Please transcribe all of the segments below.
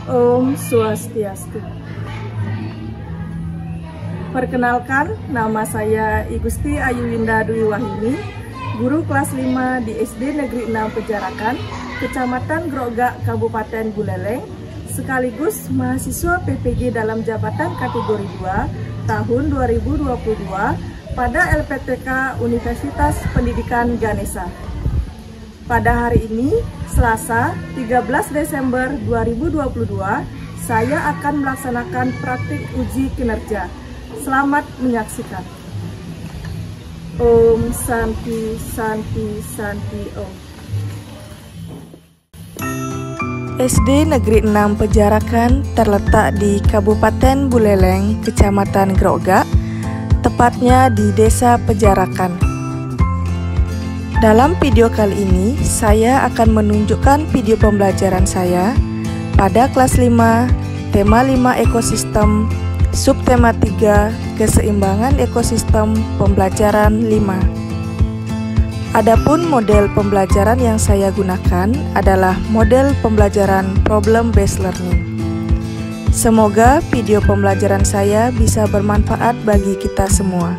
Om Swastiastu. Perkenalkan, nama saya I Gusti Ayu Winda Dwi Wahini, guru kelas 5 di SD Negeri 6 Pejarakan, Kecamatan Grogak, Kabupaten Buleleng, sekaligus mahasiswa PPG dalam jabatan kategori 2 tahun 2022 pada LPTK Universitas Pendidikan Ganesha. Pada hari ini, Selasa 13 Desember 2022, saya akan melaksanakan praktik uji kinerja. Selamat menyaksikan. Om Santi Santi Santi Om. SD Negeri 6 Pejarakan terletak di Kabupaten Buleleng, Kecamatan Grogak, tepatnya di Desa Pejarakan. Dalam video kali ini, saya akan menunjukkan video pembelajaran saya pada kelas 5, tema 5 ekosistem, subtema 3, keseimbangan ekosistem, pembelajaran 5. Adapun model pembelajaran yang saya gunakan adalah model pembelajaran problem based learning. Semoga video pembelajaran saya bisa bermanfaat bagi kita semua.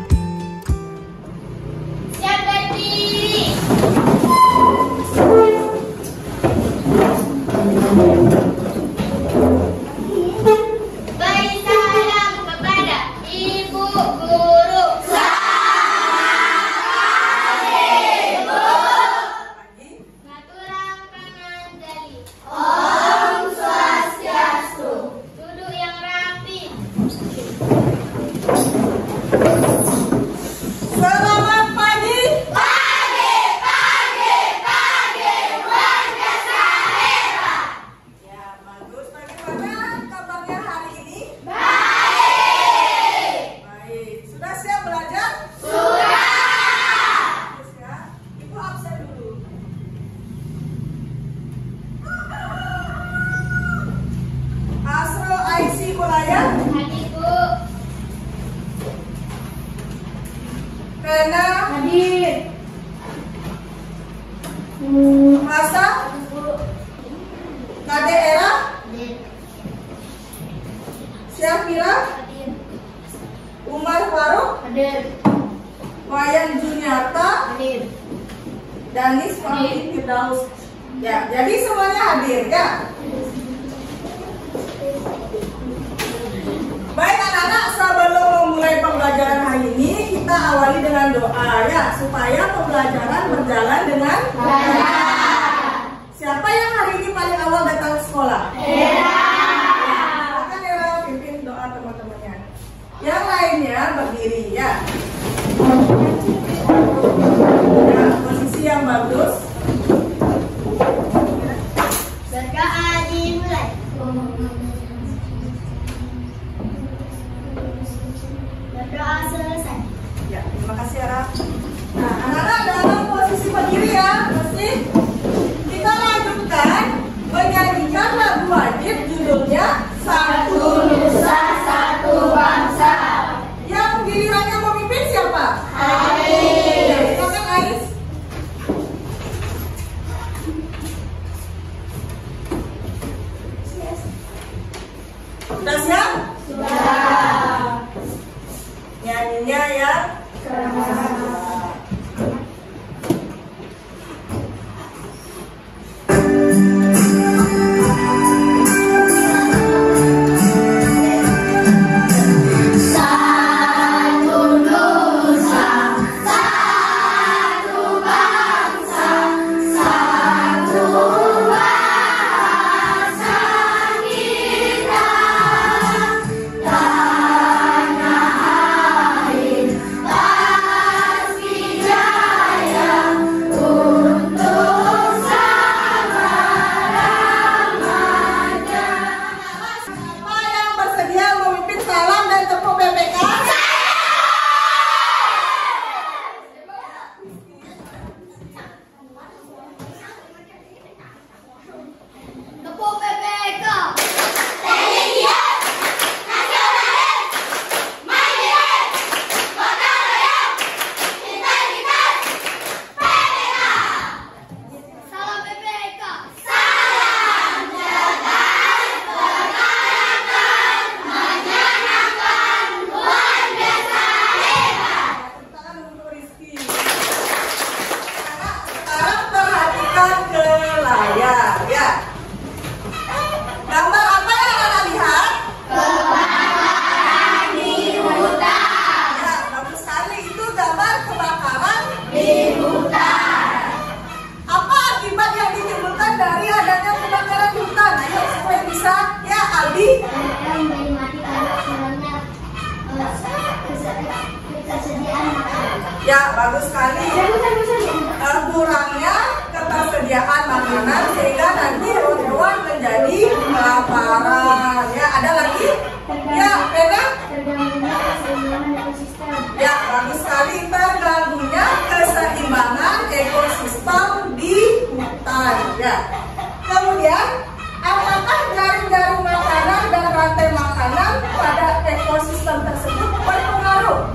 Rena hadir. Masa Kade Era hadir. Syafira hadir. Umar Faruk hadir. Wayan Juniarta hadir. Danis Fahmi Firdaus. Ya, jadi semuanya hadir ya. Baik anak-anak, sebelum memulai pembelajaran hari ini, kita awali dengan doa ya, supaya pembelajaran berjalan dengan lancar. Siapa yang hari ini paling awal datang ke sekolah? Era. Silakan Era pimpin doa teman-temannya. Yang lainnya berdiri ya. Ya, posisi yang bagus. Berdoa dimulai. Berdoa selesai. Ya, terima kasih Era. Nah, anak-anak dalam posisi berdiri ya, mesti kita lanjutkan menyanyikan lagu wajib judulnya Satu Nusa Satu Bangsa. Yang gilirannya memimpin siapa? Ais. Ya, silakan Ais. Sudah siap? Sudah. Nyanyinya ya. Tanah air, Ya, bagus sekali. Kurangnya ketersediaan makanan sehingga nanti hewan-hewan menjadi kelaparan. Ya, ada lagi? Ya, Pena? Ya, bagus sekali. Terganggunya keseimbangan ekosistem di hutan. Ya. Kemudian, apakah jaring-jaring makanan dan rantai makanan pada ekosistem tersebut berpengaruh?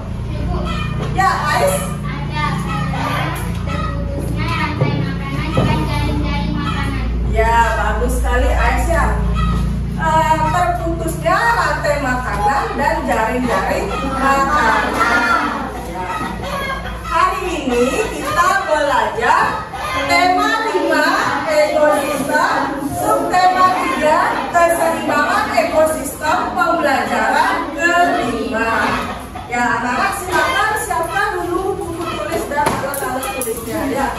Ya, Ais? Ya, bagus sekali Aisyah. Terputusnya rantai makanan dan jaring-jaring makanan. Ya. Hari ini kita belajar tema 5 ekosistem, subtema 3 keseimbangan ekosistem, pembelajaran kelima. Ya, anak-anak silakan siapkan dulu buku tulis dan alat-alat tulisnya ya.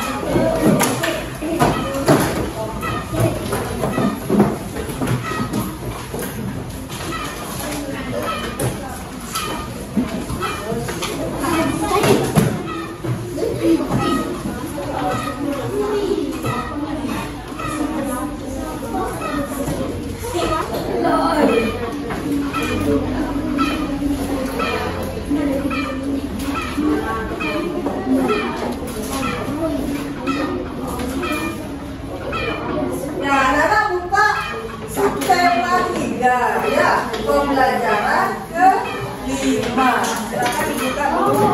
Ya, pembelajaran kelima. Silakan dibuka dulu.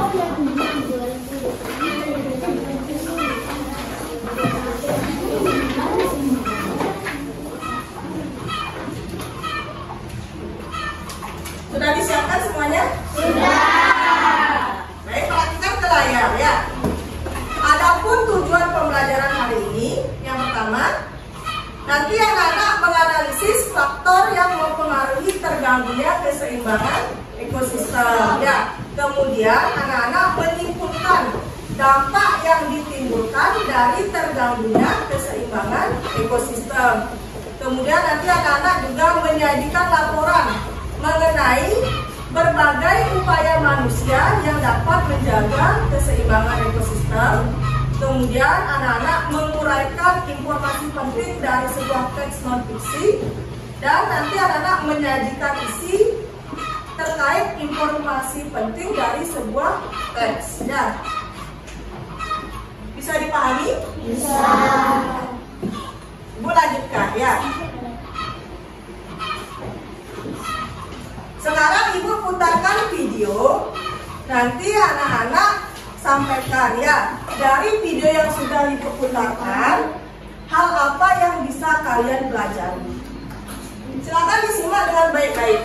Sudah disiapkan semuanya? Sudah. Baik, perhatikan ke layar ya. Adapun tujuan pembelajaran hari ini, yang pertama, nanti anak-anak menganalisis faktor yang mempengaruhi terganggunya keseimbangan ekosistem. Ya, kemudian anak-anak menyimpulkan dampak yang ditimbulkan dari terganggunya keseimbangan ekosistem. Kemudian nanti anak-anak juga menyajikan laporan mengenai berbagai upaya manusia yang dapat menjaga keseimbangan ekosistem. Kemudian anak-anak menguraikan informasi penting dari sebuah teks non-fiksi. Dan nanti anak-anak menyajikan isi terkait informasi penting dari sebuah teks. Ya. Bisa dipahami? Bisa. Ibu lanjutkan ya. Sekarang Ibu putarkan video. Nanti anak-anak sampaikan ya, dari video yang sudah Ibu putarkan, hal apa yang bisa kalian pelajari. Silakan disimak dengan baik-baik.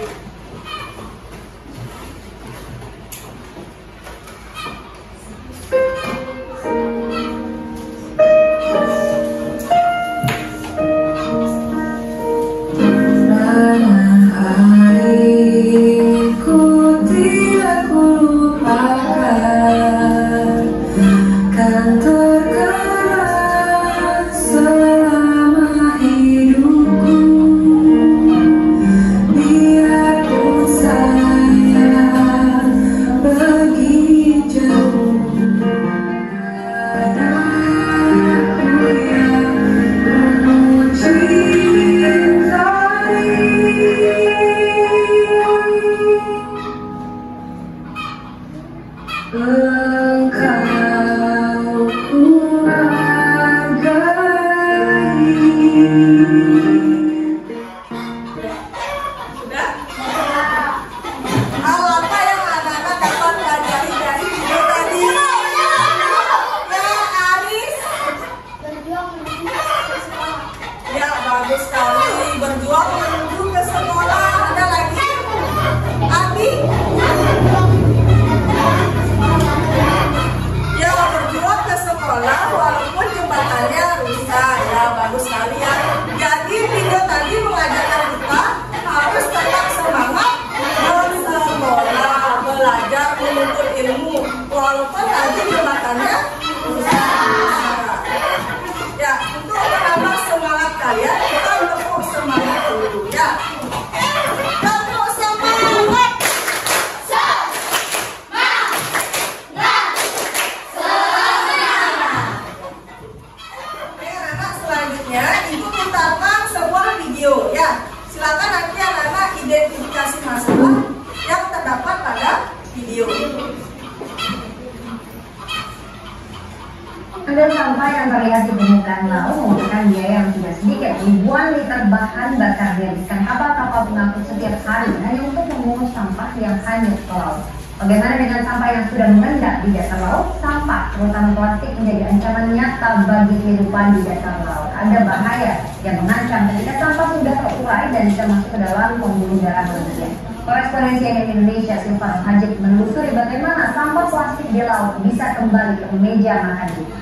Mengambil sampah yang terlihat di permukaan laut membutuhkan biaya yang tidak sedikit. Ribuan liter bahan bakar dihabiskan kapal-kapal pengangkut setiap hari hanya untuk memungut sampah yang hanyut ke laut. Bagaimana dengan sampah yang sudah mengendap di dasar laut? Sampah, terutama plastik, menjadi ancaman nyata bagi kehidupan di dasar laut. Ada bahaya yang mengancam ketika sampah sudah terurai dan bisa masuk ke dalam pembuluh darah manusia. Korespondensi Indonesia Silvano Hajid menelusuri bagaimana sampah plastik di laut bisa kembali ke meja makan kita.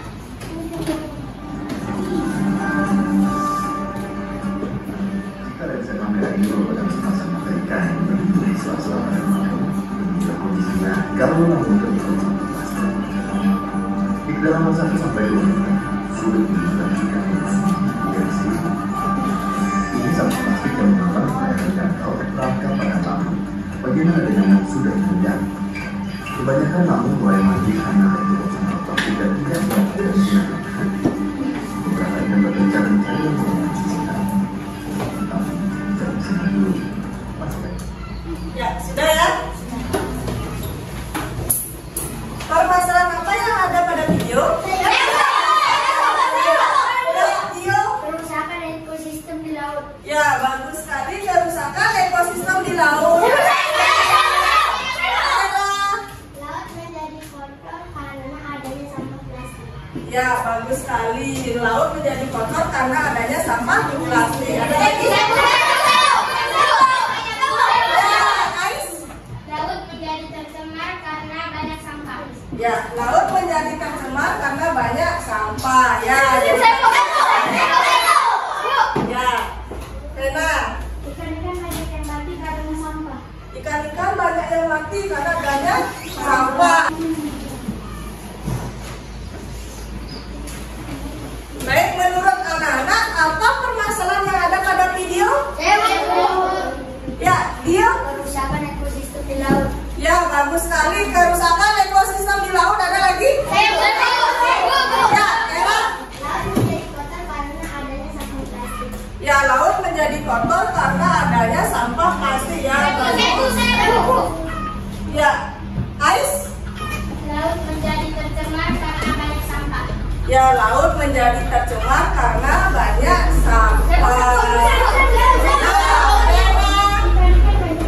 Kita bisa pameran ini pada sama-sama ikan di sela-sela pada malam. Kondisinya kalau melakukan sampah plastik di dalam 1 sampai 2 menit sulit dilakukan dari sini. Ini sampah plastik yang mengapa dan terperangkap pada lampu. Bagaimana dengan yang sudah meninggal? Kebanyakan lampu mulai mati karena tertutup sampah plastik dan tidak dapat digunakan. Beberapa yang bekerja mencari yang menghasilkan. Tapi jangan senang dulu. Ya, sudah ya. Permasalahan apa yang ada pada video? Kerusakan ekosistem di laut. Ya, bagus sekali. Kerusakan ekosistem di laut. Laut menjadi kotor karena adanya sampah plastik. Ya, bagus sekali. Laut menjadi kotor karena adanya sampah plastik. Ada lagi? Laut menjadi tercemar karena banyak sampah. Ya, laut menjadi tercemar karena banyak sampah. Ya. Ya. Rena. Ikan-ikan banyak yang mati karena sampah. Ikan-ikan banyak yang mati karena banyak sampah. Baik, menurut anak-anak, apa permasalahan yang ada pada video? Ya, dia? Kerusakan ekosistem di laut. Ya, bagus sekali. Kerusakan ekosistem di laut. Ada lagi? Ya, Ella? Laut menjadi kotor karena adanya sampah plastik. Ya, laut menjadi kotor karena adanya sampah plastik. Ya, bagus. Ya, Ais? Laut menjadi tercemar karena banyak sampah. Ya, laut menjadi tercemar karena banyak sampah. Ikan-ikan banyak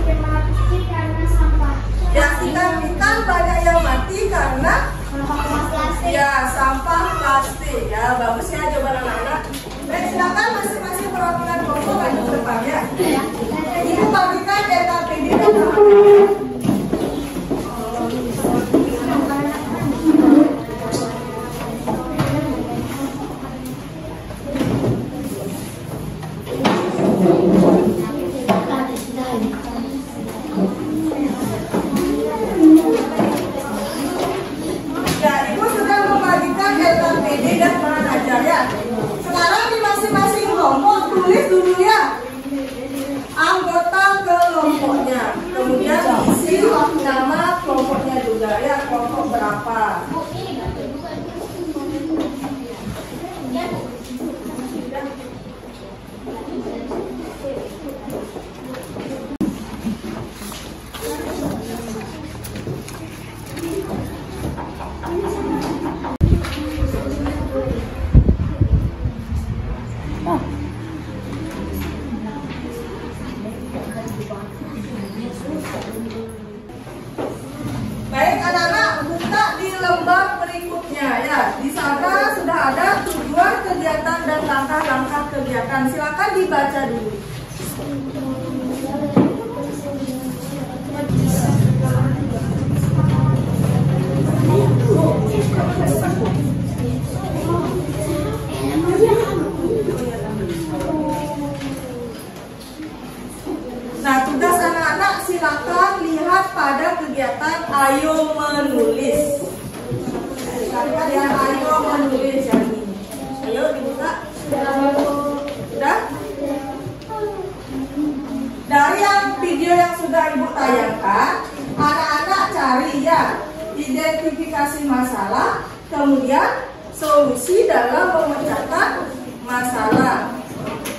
yang mati karena sampah. Ya, ikan-ikan banyak yang mati karena Sampah plastik. ya sampah plastik. Ya, bagus ya jawaban anak-anak. Baik, silakan masing-masing perwakilan kelompok maju ke depan ya. Ibu bagikan DKPD dan ya, Ibu sudah membagikan DKPD dan mana aja ya. Sekarang di masing-masing kelompok tulis dulu ya anggota kelompoknya, kemudian isi nama kelompoknya juga ya, kelompok berapa. Baik anak-anak, buka di lembar berikutnya ya. Di sana sudah ada tujuan kegiatan dan langkah-langkah kegiatan. Silakan dibaca dulu. Nah, tugas anak-anak silakan lihat pada kegiatan ayo menulis. Silakan ya, ayo menulis yang ini. Ayo dibuka. Sudah? Dari yang video yang sudah Ibu tayangkan, anak-anak cari ya identifikasi masalah, kemudian solusi dalam memecahkan masalah.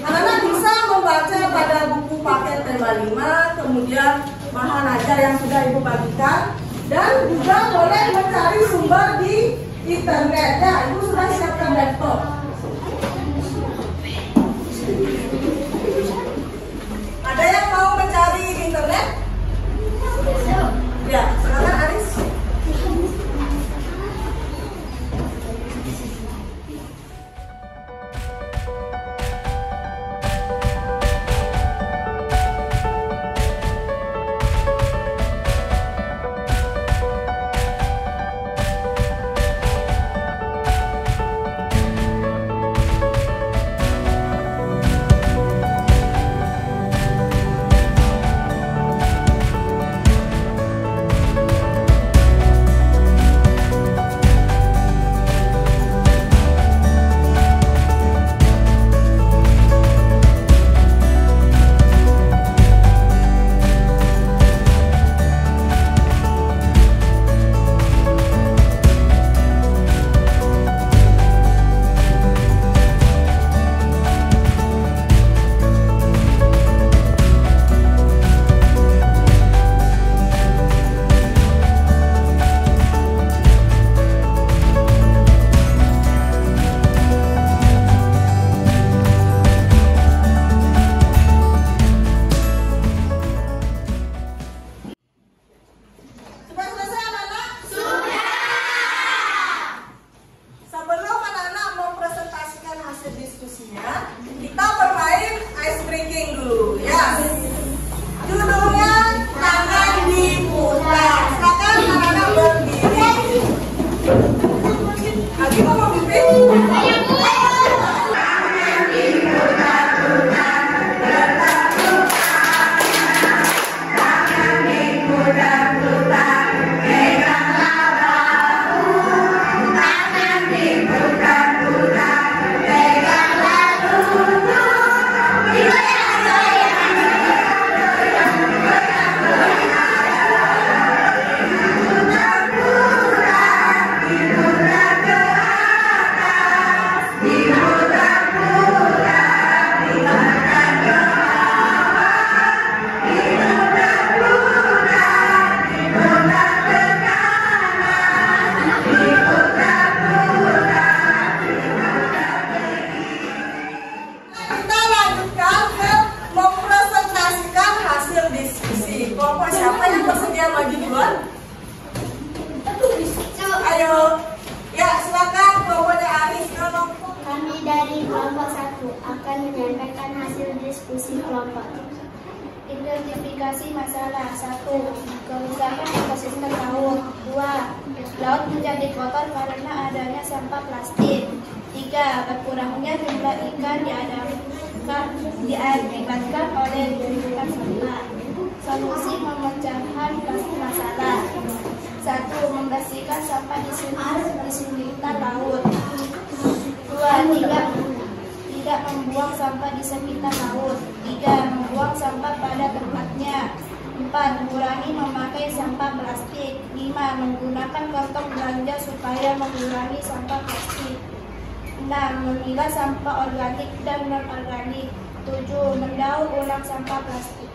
Anak-anak bisa membaca pada buku paket tema 5, kemudian bahan ajar yang sudah Ibu bagikan, dan juga boleh mencari sumber di internet. Ya, Ibu sudah siapkan laptop. Ada yang mau mencari di internet? Ya, silakan Aris. Kita bermain ice breaking dulu, ya. Judulnya tangan diputar. Silakan anak-anak berdiri. Lagi mau pimpin? Kelompok siapa yang bersedia maju duluan? Ayo, ya silakan kelompoknya Aris. Kami dari kelompok 1 akan menyampaikan hasil diskusi kelompok. Identifikasi masalah. 1. Kerusakan ekosistem laut. 2. Laut menjadi kotor karena adanya sampah plastik. 3. Berkurangnya jumlah ikan diakibatkan oleh gundukan sampah. Solusi memecahkan masalah. 1. Membersihkan sampah di sekitar laut. 2. Tidak membuang sampah di sekitar laut. 3. Membuang sampah pada tempatnya. 4. Kurangi memakai sampah plastik. 5. Menggunakan kantong belanja supaya mengurangi sampah plastik. 6. Memilah sampah organik dan non-organik. 7. Mendaur ulang sampah plastik.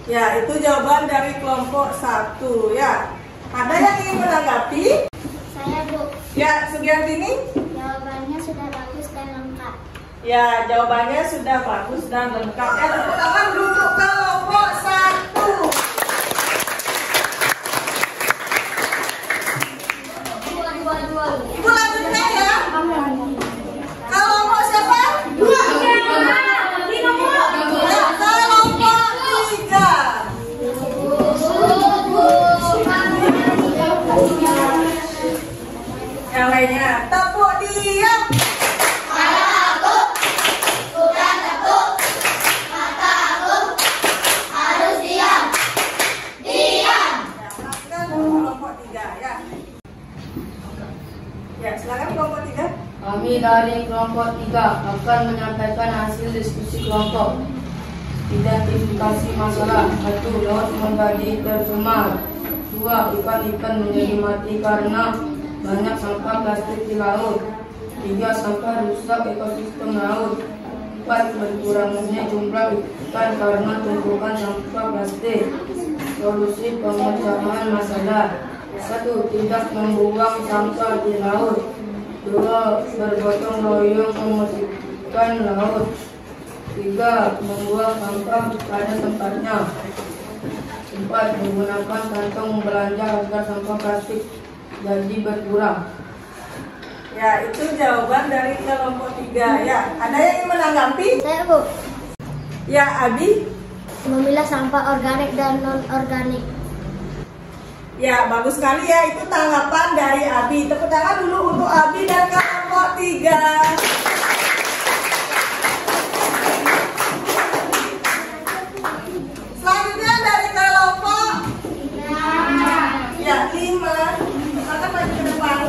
Ya, itu jawaban dari kelompok 1, ya. Ada yang ingin menanggapi? Saya, Bu. Ya, Sugiantini? Jawabannya sudah bagus dan lengkap. Ya, jawabannya sudah bagus dan lengkap. Ya, tepuk tangan untuk kelompok 1. Ibu lanjutkan ya. Kelompok siapa? 2. Yang lainnya, tepuk diam. Bukan tepuk. Mata aku harus diam. Diam. Ya, silakan kelompok 3 ya. Ya, silakan kelompok 3. Kami dari kelompok 3 akan menyampaikan hasil diskusi kelompok. Identifikasi masalah. 1. Laut menjadi tercemar. 2. Ikan-ikan menjadi mati karena banyak sampah plastik di laut. 3. Sampah rusak ekosistem laut. 4. Berkurangnya jumlah ikan karena tumpukan sampah plastik. Solusi pemecahan masalah. 1. Tidak membuang sampah di laut. 2. Bergotong royong membersihkan laut. 3. Membuang sampah pada tempatnya. 4. Menggunakan kantong belanja agar sampah plastik jadi berkurang. Ya, itu jawaban dari kelompok 3 ya. Ada yang ingin menanggapi? Saya, Bu. Ya, Abi. Memilah sampah organik dan non-organik. Ya, bagus sekali ya. Itu tanggapan dari Abi. Tepuk tangan dulu untuk Abi dan kelompok 3. Selanjutnya dari kelompok 5. Silakan maju ke depan.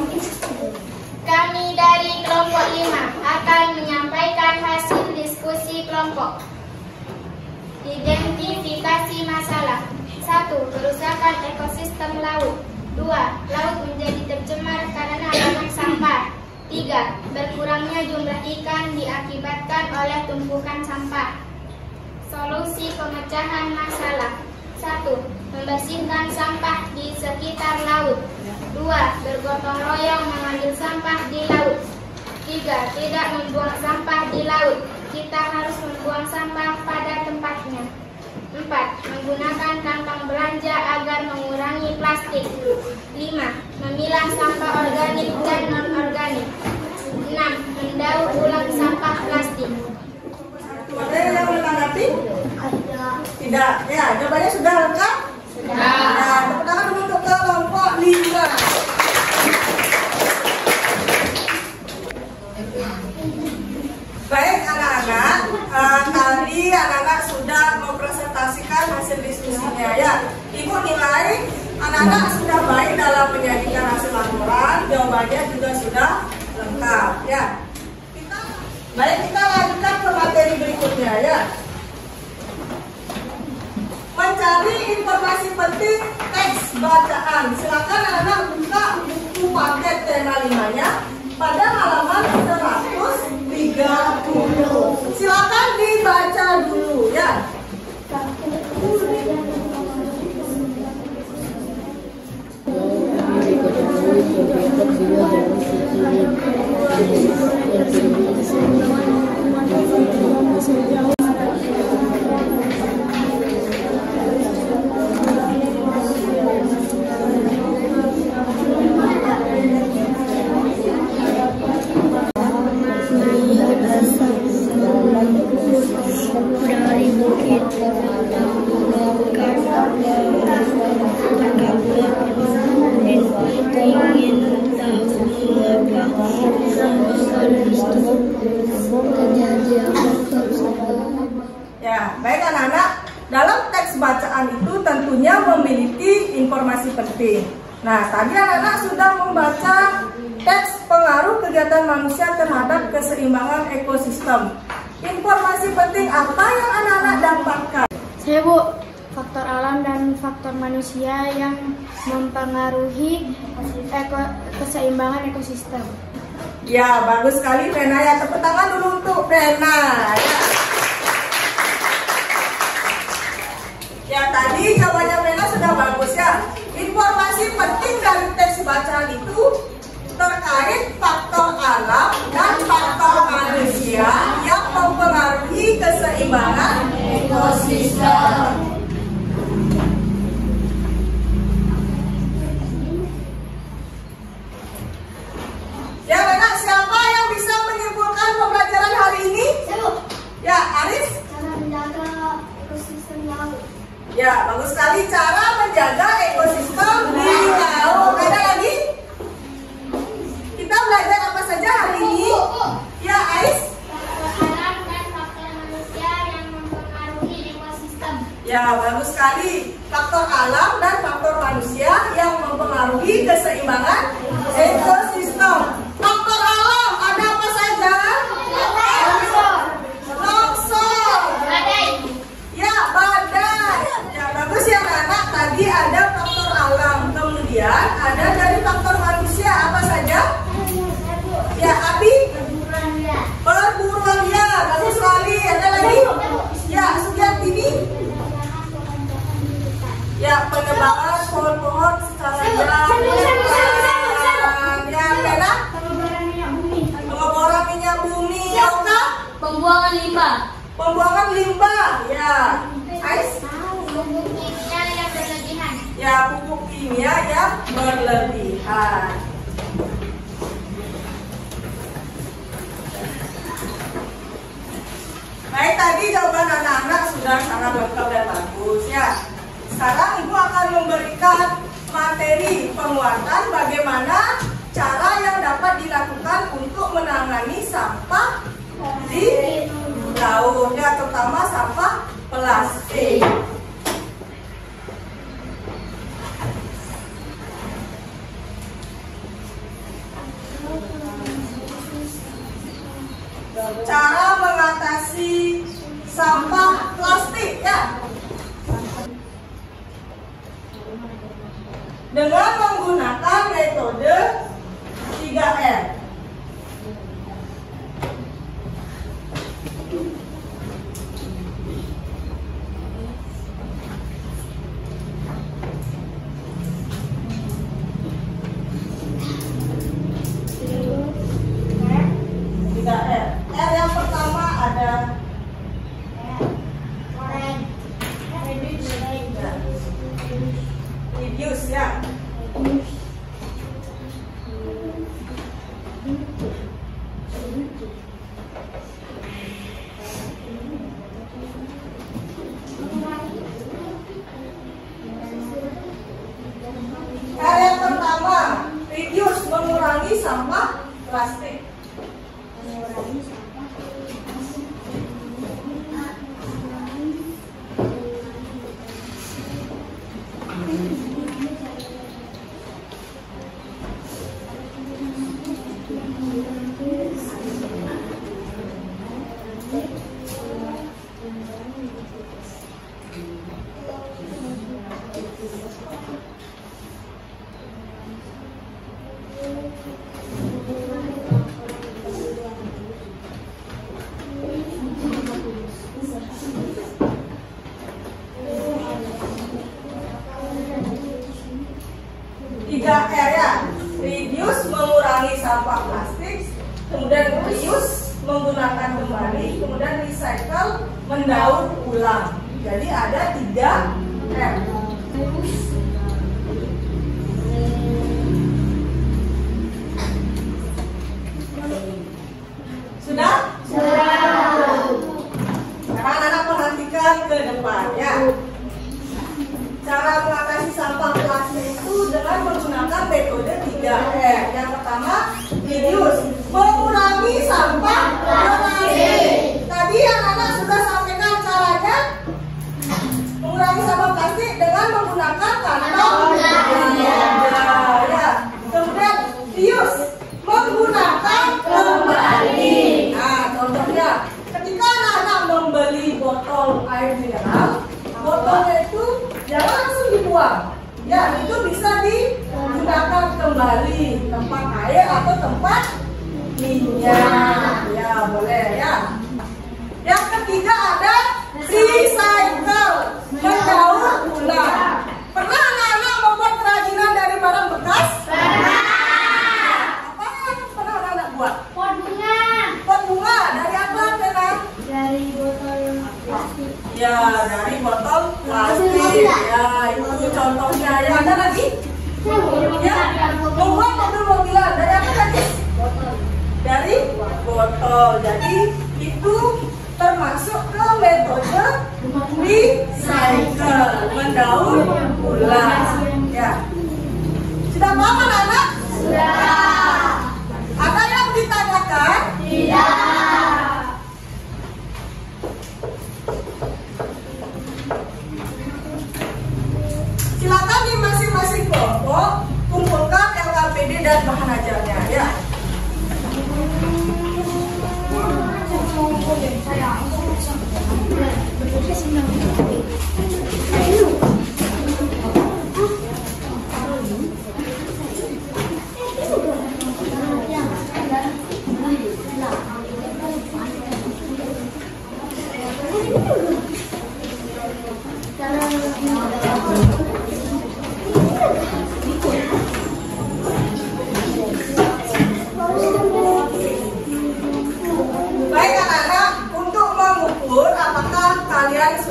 Kami dari kelompok 5 akan menyampaikan hasil diskusi kelompok. Identifikasi masalah. 1. Kerusakan ekosistem laut. 2. Laut menjadi tercemar karena banyak sampah. 3. Berkurangnya jumlah ikan diakibatkan oleh tumpukan sampah. Solusi pemecahan masalah. 1. Membersihkan sampah di sekitar laut. 2. Bergotong royong mengambil sampah di laut. 3. Tidak membuang sampah di laut. Kita harus membuang sampah pada tempatnya. 4. Menggunakan kantong belanja agar mengurangi plastik. 5. Memilah sampah organik dan non-organik. 6. Mendaur ulang sampah plastik. Ada yang menanggapi? Tidak. Ya, jawabannya sudah lengkap? Sudah. Nah, tepuk tangan dulu untuk kelompok 5. Baik anak-anak, tadi anak-anak sudah mempresentasikan hasil diskusinya ya. Ibu nilai anak-anak sudah baik dalam menyajikan hasil laporan, jawabannya juga sudah lengkap ya. Kita lanjutkan ke materi berikutnya ya. Mencari informasi penting teks bacaan. Silakan anak-anak buka buku paket tema 5-nya pada halaman 130. Silakan dibaca dulu ya. Dari bukit ingin Ya, baik anak-anak, dalam teks bacaan itu tentunya memiliki informasi penting. Nah, tadi anak-anak sudah membaca teks pengaruh kegiatan manusia terhadap keseimbangan ekosistem. Informasi penting apa yang anak-anak dapatkan? Saya, Bu, faktor alam dan faktor manusia yang mempengaruhi keseimbangan ekosistem. Ya, bagus sekali Rena ya. Tepuk tangan dulu untuk Rena ya. Ya, tadi jawabannya Rena sudah bagus ya. Informasi penting dari teks bacaan itu terkait faktor alam dan faktor manusia yang mempengaruhi keseimbangan ekosistem. Ya, anak, siapa yang bisa menyimpulkan pembelajaran hari ini? Ya, Aris? Cara menjaga ekosistem laut. Ya, bagus sekali cara menjaga ekosistem di laut. Ada lagi? Kita belajar apa saja hari ini? Ya, Ais? Faktor alam dan faktor manusia yang mempengaruhi ekosistem. Ya, bagus sekali. Faktor alam dan faktor manusia yang mempengaruhi keseimbangan ekosistem. Faktor alam ada apa saja? Longsor. Badai. Ya, badai. Ya, bagus ya anak. Tadi ada faktor alam. Kemudian ada dari faktor manusia apa saja? Ya, Abi? Perburuan ya. Bagus sekali. Ada lagi? Ya, Sugiantini? Ya, penebangan pohon-pohon secara Pembuangan limbah. Pembuangan limbah, ya. Ais? Pupuk kimia yang berlebihan. Ya, pupuk kimia yang berlebihan. Baik, tadi jawaban anak-anak sudah sangat lengkap dan bagus ya. Sekarang Ibu akan memberikan materi penguatan bagaimana cara yang dapat dilakukan untuk menangani sampah di laut, ya, terutama sampah plastik. Cara mengatasi sampah plastik, ya, dengan menggunakan metode 3R. R yang pertama ada reduce, ya. R yang pertama reduce, mengurangi sampah plastik. R, ya. Reduce, mengurangi sampah plastik, kemudian reuse, menggunakan kembali, kemudian recycle, mendaur ulang. Jadi ada 3 R. Sudah? Sudah. Sekarang anak perhatikan ke depan, ya. Cara mengatasi sampah plastik itu dengan menggunakan metode 3R. Yang pertama, reduce, mengurangi sampah plastik. Tadi anak-anak sudah sampaikan caranya mengurangi sampah plastik dengan menggunakan kantong belanja. Ya. Kemudian reuse, menggunakan kembali. Nah, contohnya, ketika anak-anak membeli botol air mineral, botolnya itu jangan langsung dibuang, ya, itu bisa digunakan kembali, tempat air atau tempat minyak, ya, boleh, ya. Yang ketiga ada recycle, mendaur ulang. Pernah anak-anak membuat kerajinan dari barang bekas? Pernah. Apa yang pernah anak-anak buat? Pot bunga. Pot bunga dari apa, Tenang? Dari botol plastik. Ya, dari botol plastik. Ya, itu contohnya. Ya, ada lagi? Ya, membuat mobil-mobilan dari apa tadi? Botol. Dari botol. Jadi itu termasuk ke metode recycle, mendaur ulang. Ya. Sudah paham anak-anak? Sudah. Ada yang ditanyakan? Tidak. Silakan di masing-masing kelompok kumpulkan LKPD dan bahan ajarnya, ya.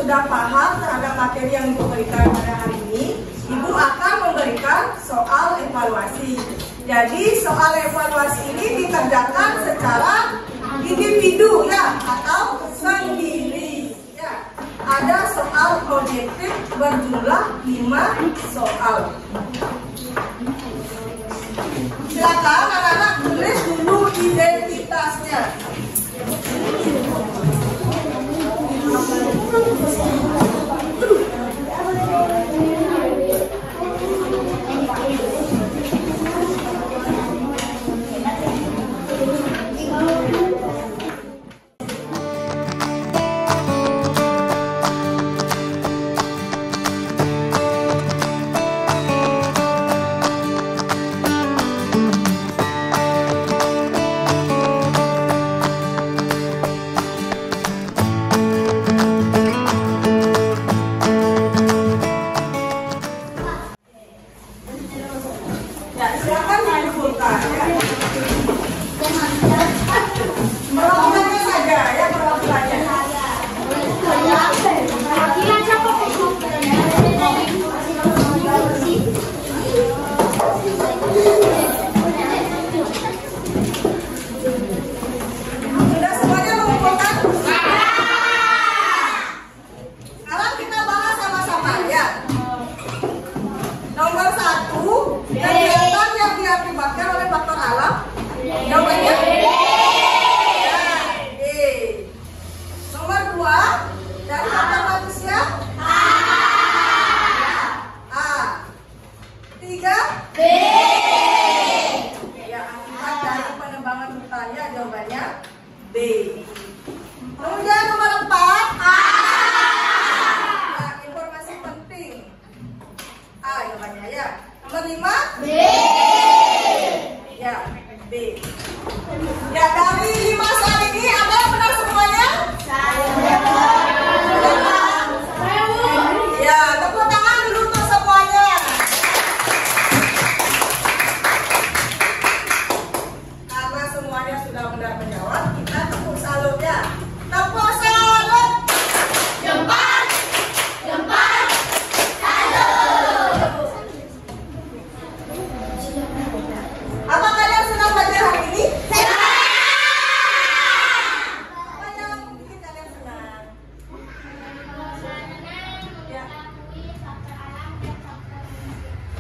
sudah paham terhadap materi yang Ibu berikan pada hari ini, Ibu akan memberikan soal evaluasi. Jadi soal evaluasi ini dikerjakan secara individu ya, atau sendiri ya. Ada soal objektif berjumlah 5 soal. Silakan anak-anak tulis dulu identitasnya.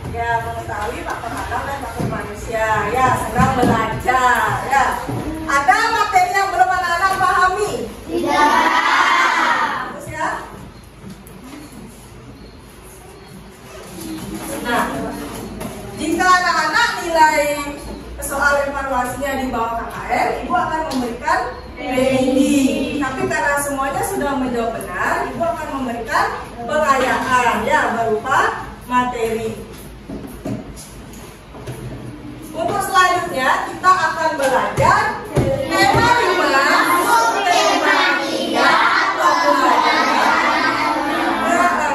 Ya, mengetahui faktor alam dan faktor manusia. Ya, sedang belajar. Ya, ada materi yang belum anak-anak pahami? Tidak. Bagus ya. Nah, jika anak-anak nilai soal evaluasinya di bawah KKM, Ibu akan memberikan PID. Tapi karena semuanya sudah menjawab benar, Ibu akan memberikan pengayaan ya berupa materi. Untuk selanjutnya kita akan belajar tema 5, tema 3 atau pembelajaran.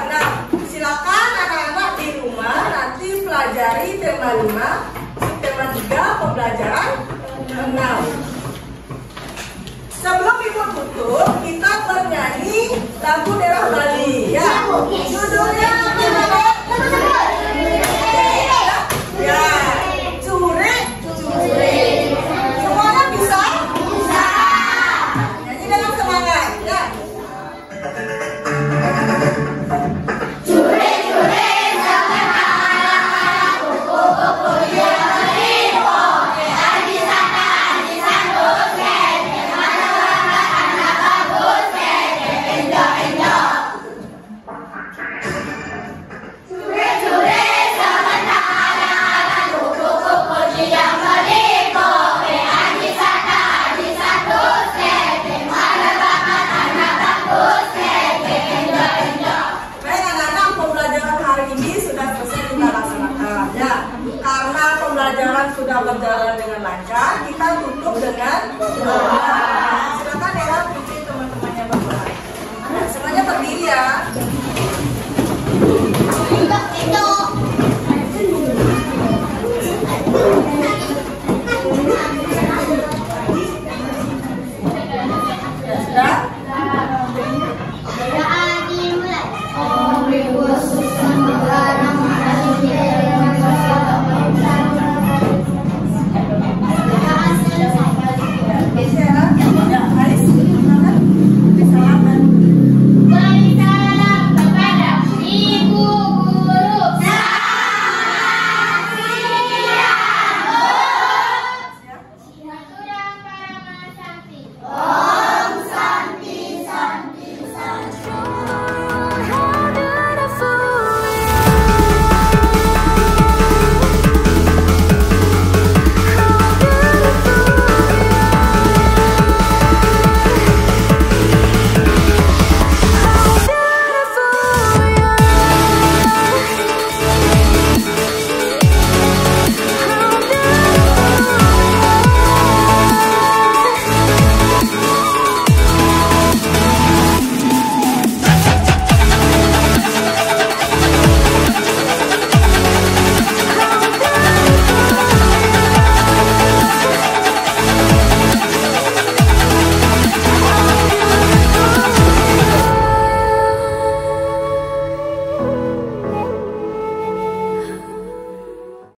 Nah, silakan anak-anak di rumah nanti pelajari tema 5, tema 3 pembelajaran 6. Sebelum Ibu tutup, kita bernyanyi lagu daerah Bali ya. Judulnya apa? Ya. Semuanya bisa? Bisa. Nyanyi dengan semangat ya. Curi-curi jangan kalah, kuku-kuku jari, oke adi sana, adi sandus, kede, mana banget anak bagus, kede, enjo-enjo. Curi-curi jangan kalah, kuku-kuku jari. Pembelajaran sudah berjalan dengan lancar, kita tutup dengan doa. Silakan ya, puji teman-temannya berdoa. Semuanya berdiri ya.